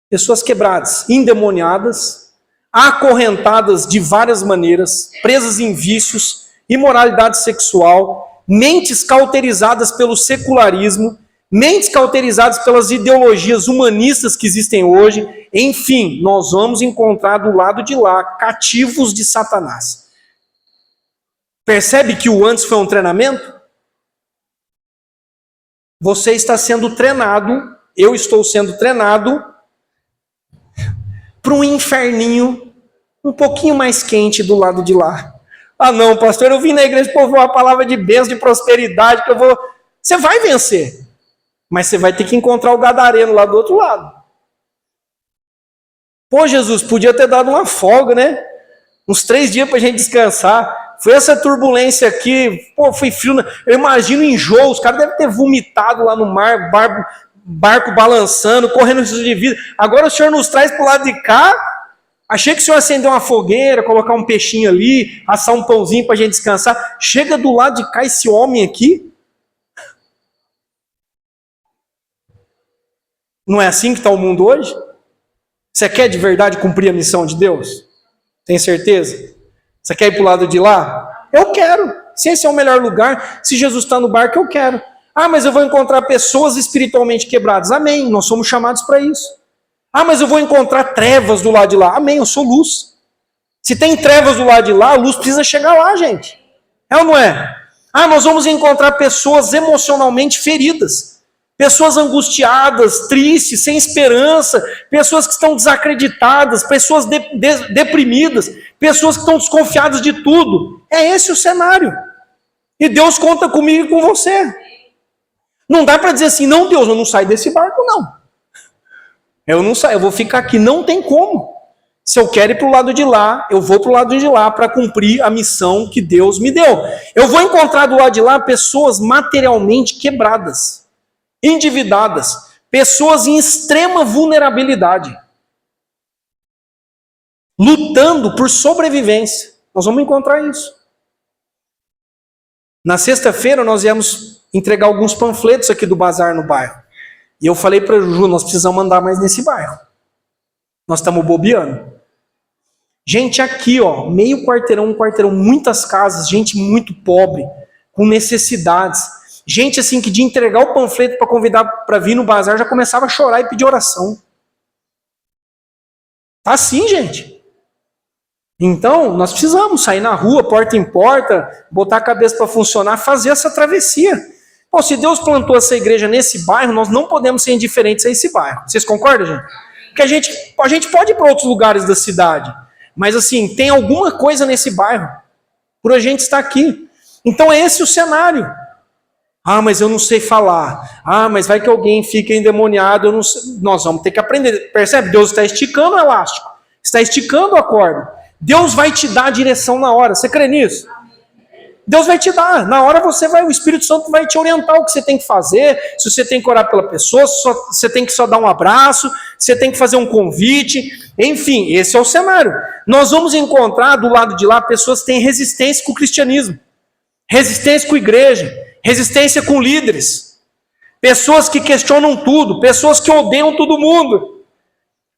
Pessoas quebradas, endemoniadas, acorrentadas de várias maneiras, presas em vícios, imoralidade sexual, mentes cauterizadas pelo secularismo, mentes cauterizadas pelas ideologias humanistas que existem hoje. Enfim, nós vamos encontrar do lado de lá cativos de Satanás. Percebe que o antes foi um treinamento? Você está sendo treinado, eu estou sendo treinado para um inferninho um pouquinho mais quente do lado de lá. Ah não, pastor, eu vim na igreja para ouvir uma palavra de bênção, de prosperidade, que eu vou... Você vai vencer, mas você vai ter que encontrar o gadareno lá do outro lado. Pô, Jesus, podia ter dado uma folga, né? Uns 3 dias para a gente descansar. Foi essa turbulência aqui, pô, foi frio. Eu imagino enjoo, os caras devem ter vomitado lá no mar, barco balançando, correndo risco de vida. Agora o senhor nos traz para o lado de cá. Achei que o senhor acender uma fogueira, colocar um peixinho ali, assar um pãozinho para a gente descansar. Chega do lado de cá esse homem aqui. Não é assim que está o mundo hoje? Você quer de verdade cumprir a missão de Deus? Tem certeza? Você quer ir para o lado de lá? Eu quero. Se esse é o melhor lugar, se Jesus está no barco, eu quero. Ah, mas eu vou encontrar pessoas espiritualmente quebradas. Amém, nós somos chamados para isso. Ah, mas eu vou encontrar trevas do lado de lá. Amém, eu sou luz. Se tem trevas do lado de lá, a luz precisa chegar lá, gente. É ou não é? Ah, nós vamos encontrar pessoas emocionalmente feridas. pessoas angustiadas, tristes, sem esperança, pessoas que estão desacreditadas, pessoas deprimidas, pessoas que estão desconfiadas de tudo. É esse o cenário. E Deus conta comigo e com você. Não dá para dizer assim, não, Deus, eu não saio desse barco, não. Eu não saio, eu vou ficar aqui. Não tem como. Se eu quero ir para o lado de lá, eu vou para o lado de lá para cumprir a missão que Deus me deu. Eu vou encontrar do lado de lá pessoas materialmente quebradas, endividadas, pessoas em extrema vulnerabilidade, lutando por sobrevivência. Nós vamos encontrar isso. Na sexta-feira nós íamos entregar alguns panfletos aqui do bazar no bairro. E eu falei para a Ju, nós precisamos andar mais nesse bairro. Nós estamos bobeando. Gente aqui, ó, meio quarteirão, um quarteirão, muitas casas, gente muito pobre, com necessidades. Gente assim que de entregar o panfleto para convidar para vir no bazar já começava a chorar e pedir oração. Tá assim, gente. Então, nós precisamos sair na rua, porta em porta, botar a cabeça para funcionar, fazer essa travessia. Pô, se Deus plantou essa igreja nesse bairro, nós não podemos ser indiferentes a esse bairro. Vocês concordam, gente? Porque a gente pode ir para outros lugares da cidade, mas assim, tem alguma coisa nesse bairro, por a gente estar aqui. Então é esse o cenário. Ah, mas eu não sei falar. Ah, mas vai que alguém fica endemoniado, eu não sei. Nós vamos ter que aprender. Percebe? Deus está esticando o elástico, está esticando a corda. Deus vai te dar a direção na hora. Você crê nisso? Deus vai te dar. Na hora o Espírito Santo vai te orientar o que você tem que fazer, se você tem que orar pela pessoa, se você tem que só dar um abraço, se você tem que fazer um convite. Enfim, esse é o cenário. Nós vamos encontrar do lado de lá pessoas que têm resistência com o cristianismo, resistência com a igreja, resistência com líderes, pessoas que questionam tudo, pessoas que odeiam todo mundo,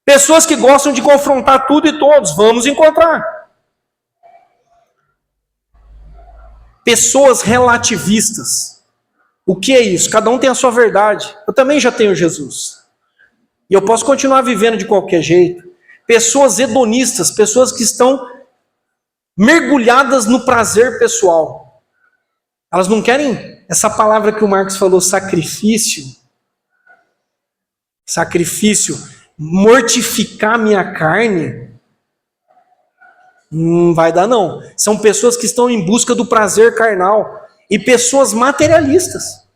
pessoas que gostam de confrontar tudo e todos. Vamos encontrar. Pessoas relativistas. O que é isso? Cada um tem a sua verdade. Eu também já tenho Jesus. E eu posso continuar vivendo de qualquer jeito. Pessoas hedonistas, pessoas que estão mergulhadas no prazer pessoal. Elas não querem essa palavra que o Marcos falou, sacrifício. Sacrifício. Mortificar minha carne. Não vai dar não. São pessoas que estão em busca do prazer carnal. E pessoas materialistas.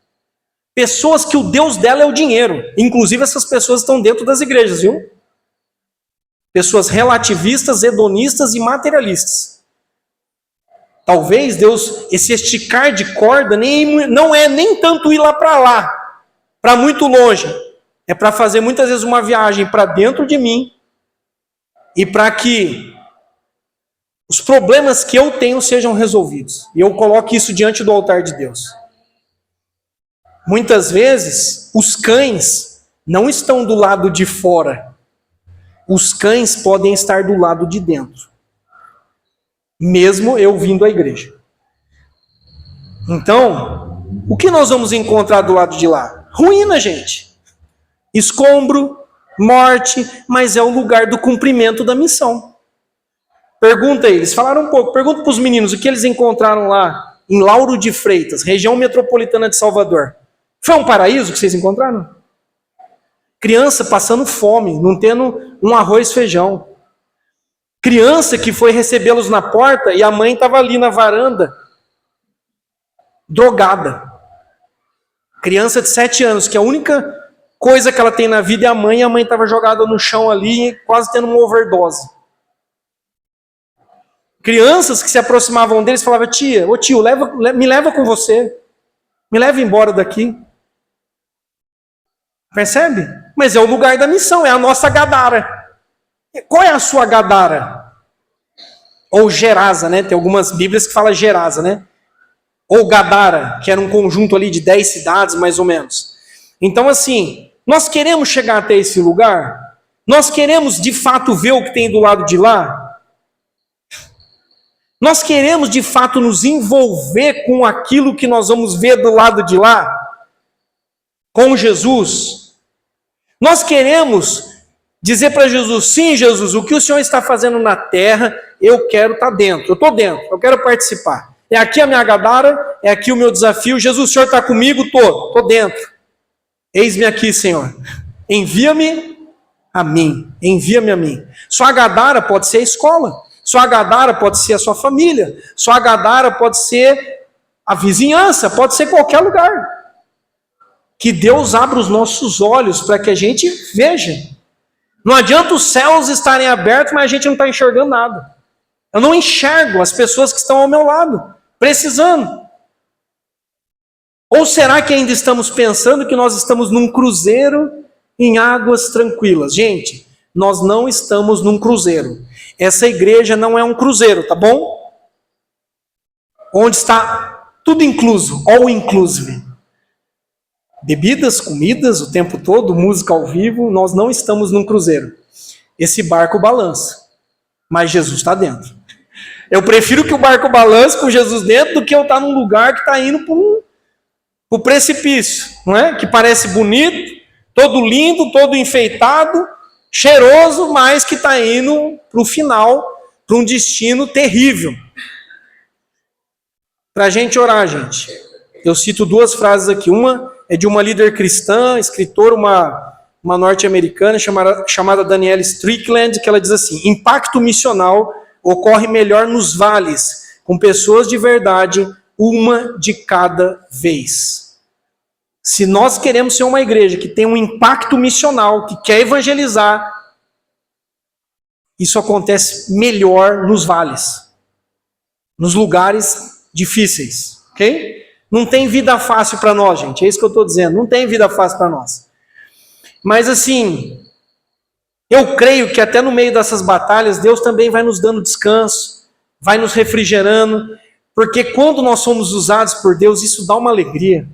Pessoas que o Deus dela é o dinheiro. Inclusive essas pessoas estão dentro das igrejas, viu? Pessoas relativistas, hedonistas e materialistas. Talvez Deus, esse esticar de corda, não é nem tanto ir lá, para muito longe. É para fazer muitas vezes uma viagem para dentro de mim e para que os problemas que eu tenho sejam resolvidos. E eu coloco isso diante do altar de Deus. Muitas vezes, os cães não estão do lado de fora. Os cães podem estar do lado de dentro. Mesmo eu vindo à igreja. Então, o que nós vamos encontrar do lado de lá? Ruína, gente. Escombro, morte, mas é o lugar do cumprimento da missão. Pergunta eles, falaram um pouco, pergunta para os meninos o que eles encontraram lá em Lauro de Freitas, região metropolitana de Salvador. Foi um paraíso que vocês encontraram? Criança passando fome, não tendo um arroz e feijão. Criança que foi recebê-los na porta e a mãe estava ali na varanda, drogada. Criança de 7 anos, que a única coisa que ela tem na vida é a mãe, e a mãe estava jogada no chão ali, quase tendo uma overdose. Crianças que se aproximavam deles falavam, tia, ô tio, me leva com você. Me leva embora daqui. Percebe? Mas é o lugar da missão, é a nossa Gadara. Qual é a sua Gadara? Ou Gerasa, né? Tem algumas bíblias que falam Gerasa, né? Ou Gadara, que era um conjunto ali de 10 cidades, mais ou menos. Então, assim, nós queremos chegar até esse lugar? Nós queremos, de fato, ver o que tem do lado de lá? Nós queremos, de fato, nos envolver com aquilo que nós vamos ver do lado de lá? Com Jesus? Nós queremos dizer para Jesus, sim, Jesus, o que o Senhor está fazendo na terra, eu quero estar dentro, eu estou dentro, eu quero participar. É aqui a minha Gadara, é aqui o meu desafio. Jesus, o Senhor está comigo? Estou dentro. Eis-me aqui, Senhor. Envia-me a mim. Envia-me a mim. Sua Gadara pode ser a escola. Sua Gadara pode ser a sua família. Sua Gadara pode ser a vizinhança. Pode ser qualquer lugar. Que Deus abra os nossos olhos para que a gente veja. Não adianta os céus estarem abertos, mas a gente não está enxergando nada. Eu não enxergo as pessoas que estão ao meu lado, precisando. Ou será que ainda estamos pensando que nós estamos num cruzeiro em águas tranquilas? Gente, nós não estamos num cruzeiro. Essa igreja não é um cruzeiro, tá bom? Onde está tudo incluso, all inclusive. Bebidas, comidas o tempo todo, música ao vivo, nós não estamos num cruzeiro. Esse barco balança, mas Jesus está dentro. Eu prefiro que o barco balance com Jesus dentro do que eu estar num lugar que está indo para o precipício, não é? Que parece bonito, todo lindo, todo enfeitado, cheiroso, mas que está indo para o final, para um destino terrível. Para a gente orar, gente, eu cito duas frases aqui. Uma é de uma líder cristã, escritora, uma norte-americana chamada Danielle Strickland, que ela diz assim: impacto missional ocorre melhor nos vales, com pessoas de verdade, uma de cada vez. Se nós queremos ser uma igreja que tem um impacto missional, que quer evangelizar, isso acontece melhor nos vales, nos lugares difíceis, ok? Não tem vida fácil para nós, gente, é isso que eu estou dizendo, não tem vida fácil para nós. Mas assim, eu creio que até no meio dessas batalhas, Deus também vai nos dando descanso, vai nos refrigerando, porque quando nós somos usados por Deus, isso dá uma alegria.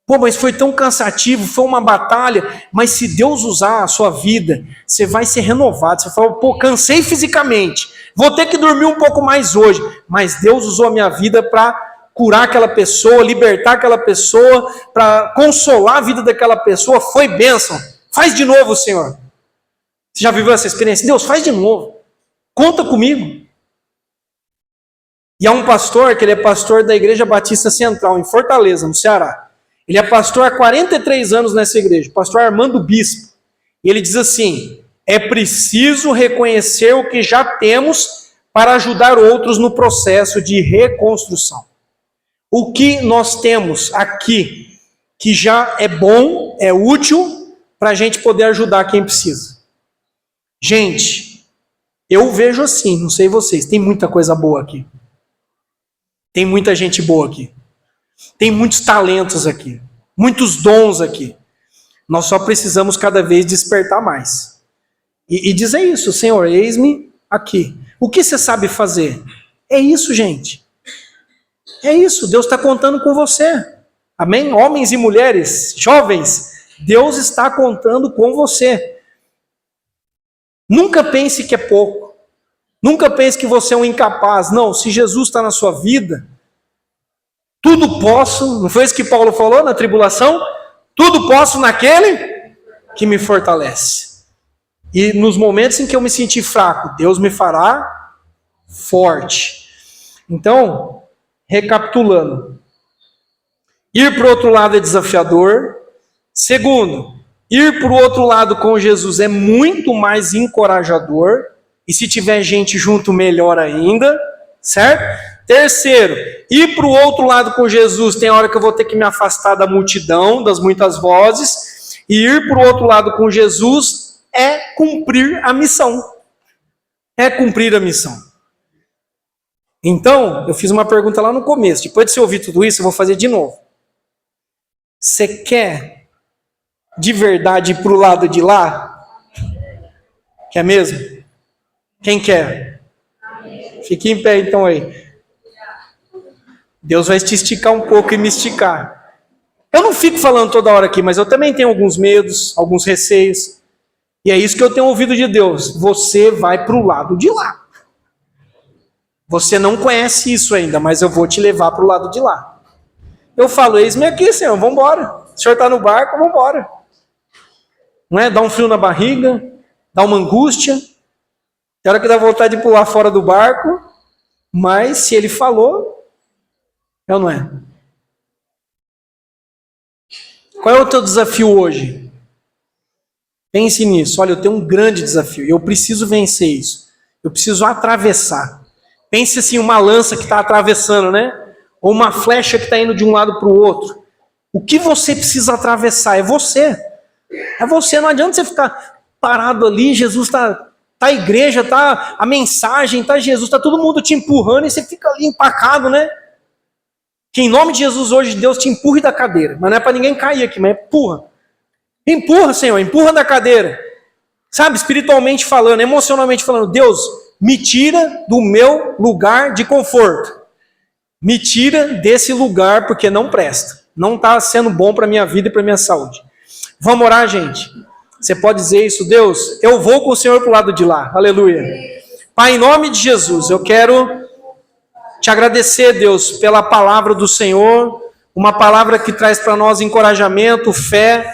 Pô, mas foi tão cansativo, foi uma batalha, mas se Deus usar a sua vida, você vai ser renovado. Você fala, pô, cansei fisicamente, vou ter que dormir um pouco mais hoje, mas Deus usou a minha vida para curar aquela pessoa, libertar aquela pessoa, para consolar a vida daquela pessoa, foi bênção. Faz de novo, Senhor. Você já viveu essa experiência? Deus, faz de novo. Conta comigo. E há um pastor, que ele é pastor da Igreja Batista Central, em Fortaleza, no Ceará. Ele é pastor há 43 anos nessa igreja, pastor Armando Bispo. E ele diz assim: é preciso reconhecer o que já temos para ajudar outros no processo de reconstrução. O que nós temos aqui, que já é bom, é útil, para a gente poder ajudar quem precisa. Gente, eu vejo assim, não sei vocês, tem muita coisa boa aqui. Tem muita gente boa aqui. Tem muitos talentos aqui. Muitos dons aqui. Nós só precisamos cada vez despertar mais. E dizer isso: Senhor, eis-me aqui. O que você sabe fazer? É isso, gente. É isso. Deus está contando com você. Amém? Homens e mulheres, jovens, Deus está contando com você. Nunca pense que é pouco. Nunca pense que você é um incapaz. Não, se Jesus está na sua vida, tudo posso, não foi isso que Paulo falou na tribulação? Tudo posso naquele que me fortalece. E nos momentos em que eu me sentir fraco, Deus me fará forte. Então, recapitulando. Ir para o outro lado é desafiador. Segundo, ir para o outro lado com Jesus é muito mais encorajador. E se tiver gente junto, melhor ainda. Certo? Terceiro, ir para o outro lado com Jesus, tem hora que eu vou ter que me afastar da multidão, das muitas vozes, e ir para o outro lado com Jesus é cumprir a missão. É cumprir a missão. Então, eu fiz uma pergunta lá no começo, depois de você ouvir tudo isso, eu vou fazer de novo. Você quer de verdade ir para o lado de lá? Quer mesmo? Quem quer? Fique em pé então aí. Deus vai te esticar um pouco e me esticar. Eu não fico falando toda hora aqui, mas eu também tenho alguns medos, alguns receios. E é isso que eu tenho ouvido de Deus. Você vai para o lado de lá. Você não conhece isso ainda, mas eu vou te levar para o lado de lá. Eu falo, eis-me aqui, Senhor, vamos embora. O Senhor está no barco, vamos embora. Não é? Dá um frio na barriga, dá uma angústia. Tem hora que dá vontade de pular fora do barco, mas se Ele falou, é ou não é? Qual é o teu desafio hoje? Pense nisso. Olha, eu tenho um grande desafio. Eu preciso vencer isso. Eu preciso atravessar. Pense assim, uma lança que está atravessando, né? Ou uma flecha que está indo de um lado para o outro. O que você precisa atravessar? É você. É você. Não adianta você ficar parado ali. Jesus está a igreja, está a mensagem, está Jesus, está todo mundo te empurrando e você fica ali empacado, né? Que em nome de Jesus hoje Deus te empurre da cadeira. Mas não é para ninguém cair aqui, mas empurra. Empurra, Senhor, empurra da cadeira. Sabe, espiritualmente falando, emocionalmente falando, Deus, me tira do meu lugar de conforto. Me tira desse lugar porque não presta. Não está sendo bom para a minha vida e para a minha saúde. Vamos orar, gente? Você pode dizer isso, Deus, eu vou com o Senhor para o lado de lá. Aleluia. Pai, em nome de Jesus, eu quero te agradecer, Deus, pela palavra do Senhor, uma palavra que traz para nós encorajamento, fé,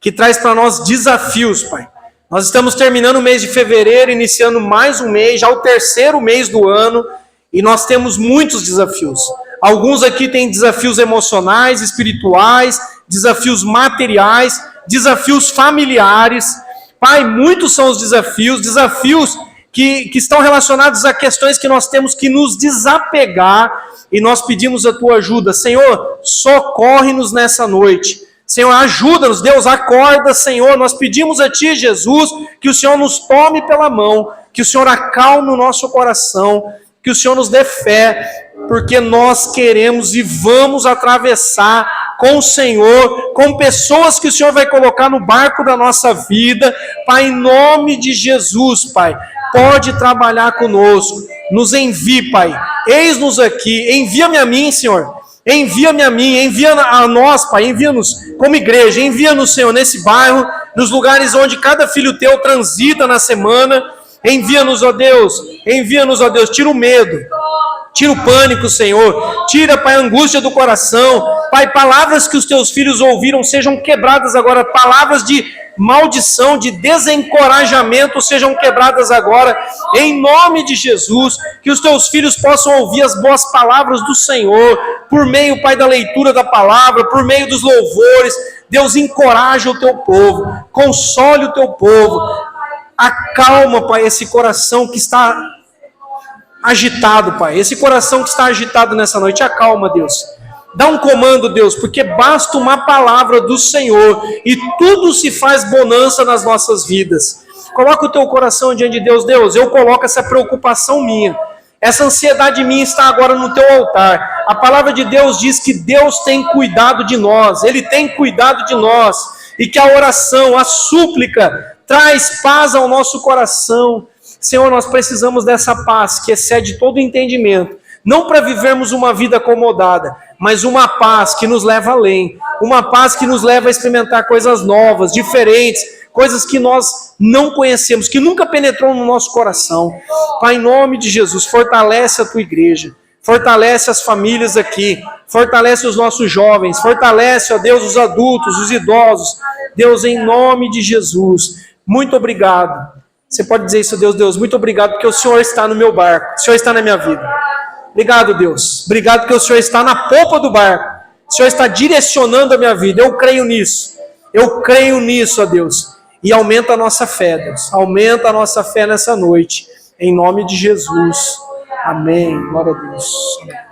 que traz para nós desafios, Pai. Nós estamos terminando o mês de fevereiro, iniciando mais um mês, já o terceiro mês do ano, e nós temos muitos desafios. Alguns aqui têm desafios emocionais, espirituais, desafios materiais, desafios familiares. Pai, muitos são os desafios que estão relacionados a questões que nós temos que nos desapegar, e nós pedimos a tua ajuda. Senhor, socorre-nos nessa noite. Senhor, ajuda-nos, Deus, acorda, Senhor, nós pedimos a Ti, Jesus, que o Senhor nos tome pela mão, que o Senhor acalme o nosso coração, que o Senhor nos dê fé, porque nós queremos e vamos atravessar com o Senhor, com pessoas que o Senhor vai colocar no barco da nossa vida, Pai, em nome de Jesus, Pai, pode trabalhar conosco, nos envie, Pai, eis-nos aqui, envia-me a mim, Senhor, envia-me a mim, envia a nós, Pai, envia-nos como igreja, envia-nos, Senhor, nesse bairro, nos lugares onde cada filho teu transita na semana, envia-nos, ó Deus, tira o medo, tira o pânico, Senhor, tira, Pai, a angústia do coração, Pai, palavras que os teus filhos ouviram sejam quebradas agora, palavras de maldição, de desencorajamento sejam quebradas agora, em nome de Jesus, que os teus filhos possam ouvir as boas palavras do Senhor, por meio, Pai, da leitura da palavra, por meio dos louvores. Deus, encoraja o teu povo, console o teu povo, acalma, Pai, esse coração que está agitado, Pai, esse coração que está agitado nessa noite, acalma, Deus. Dá um comando, Deus, porque basta uma palavra do Senhor e tudo se faz bonança nas nossas vidas. Coloca o teu coração diante de Deus. Deus, eu coloco essa preocupação minha, essa ansiedade minha está agora no teu altar. A palavra de Deus diz que Deus tem cuidado de nós, Ele tem cuidado de nós, e que a oração, a súplica, traz paz ao nosso coração. Senhor, nós precisamos dessa paz que excede todo entendimento, não para vivermos uma vida acomodada, mas uma paz que nos leva além, uma paz que nos leva a experimentar coisas novas, diferentes, coisas que nós não conhecemos, que nunca penetrou no nosso coração. Pai, em nome de Jesus, fortalece a tua igreja, fortalece as famílias aqui, fortalece os nossos jovens, fortalece, ó Deus, os adultos, os idosos. Deus, em nome de Jesus, muito obrigado. Você pode dizer isso, Deus, muito obrigado, porque o Senhor está no meu barco, o Senhor está na minha vida. Obrigado, Deus. Obrigado porque o Senhor está na popa do barco. O Senhor está direcionando a minha vida. Eu creio nisso. Eu creio nisso, ó Deus. E aumenta a nossa fé, Deus. Aumenta a nossa fé nessa noite. Em nome de Jesus. Amém. Glória a Deus. Amém.